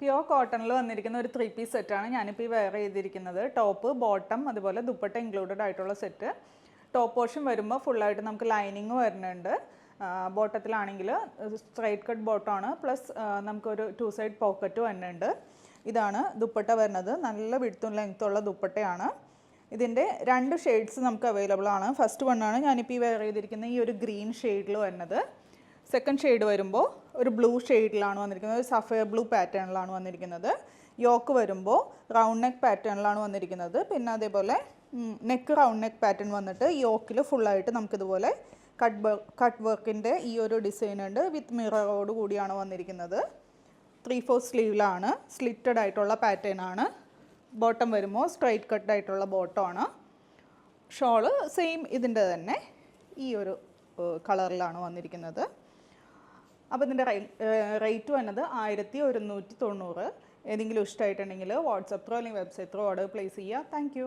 Pure കോട്ടണിൽ വന്നിരിക്കുന്ന ഒരു 3 പീസ് സെറ്റാണ് ഞാനിപ്പോൾ ഈ വെയർ ചെയ്തിരിക്കുന്നത്. ടോപ്പ്, ബോട്ടം, അതുപോലെ ദുപ്പട്ട ഇൻക്ലൂഡഡ് ആയിട്ടുള്ള സെറ്റ്. ടോപ്പ് പോർഷൻ വരുമ്പോൾ ഫുള്ളായിട്ട് നമുക്ക് ലൈനിങ് വരുന്നുണ്ട്. ബോട്ടത്തിലാണെങ്കിൽ സ്ട്രൈറ്റ് കട്ട് ബോട്ടമാണ്, പ്ലസ് നമുക്കൊരു 2 സൈഡ് പോക്കറ്റ് വരുന്നുണ്ട്. ഇതാണ് ദുപ്പട്ട വരുന്നത്. നല്ല വിഡ്ത്തും ലെങ്ത്തുള്ള ദുപ്പട്ടയാണ്. ഇതിൻ്റെ 2 ഷെയ്ഡ്സ് നമുക്ക് അവൈലബിൾ ആണ്. ഫസ്റ്റ് വണ്ണാണ് ഞാനിപ്പോൾ ഈ വെയർ ചെയ്തിരിക്കുന്ന ഈ ഒരു ഗ്രീൻ ഷെയ്ഡിൽ വരുന്നത്. സെക്കൻഡ് ഷെയ്ഡ് വരുമ്പോൾ ഒരു ബ്ലൂ ഷെയ്ഡിലാണ് വന്നിരിക്കുന്നത്. ഒരു സഫയർ ബ്ലൂ പാറ്റേണിലാണ് വന്നിരിക്കുന്നത്. യോക്ക് വരുമ്പോൾ റൗണ്ട് നെക്ക് പാറ്റേണിലാണ് വന്നിരിക്കുന്നത്. പിന്നെ അതേപോലെ നെക്ക് റൗണ്ട് നെക്ക് പാറ്റേൺ വന്നിട്ട് യോക്കിൽ ഫുള്ളായിട്ട് നമുക്കിതുപോലെ കട്ട് വർക്കിൻ്റെ ഈ ഒരു ഡിസൈൻ ഉണ്ട്. വിത്ത് മിററോട് കൂടിയാണ് വന്നിരിക്കുന്നത്. 3/4 സ്ലീവിലാണ്. സ്ലിറ്റഡ് ആയിട്ടുള്ള പാറ്റേൺ ആണ്. ബോട്ടം വരുമ്പോൾ സ്ട്രൈറ്റ് കട്ടായിട്ടുള്ള ബോട്ടമാണ്. ഷോള് സെയിം ഇതിൻ്റെ തന്നെ ഈ ഒരു കളറിലാണ് വന്നിരിക്കുന്നത്. അപ്പോൾ ഇതിൻ്റെ റേറ്റ് വന്നത് 1190. ഏതെങ്കിലും ഇഷ്ടമായിട്ടുണ്ടെങ്കിൽ വാട്സപ്പ് ത്രൂ അല്ലെങ്കിൽ വെബ്സൈറ്റ് ത്രൂ ഓർഡർ പ്ലേസ് ചെയ്യുക. താങ്ക്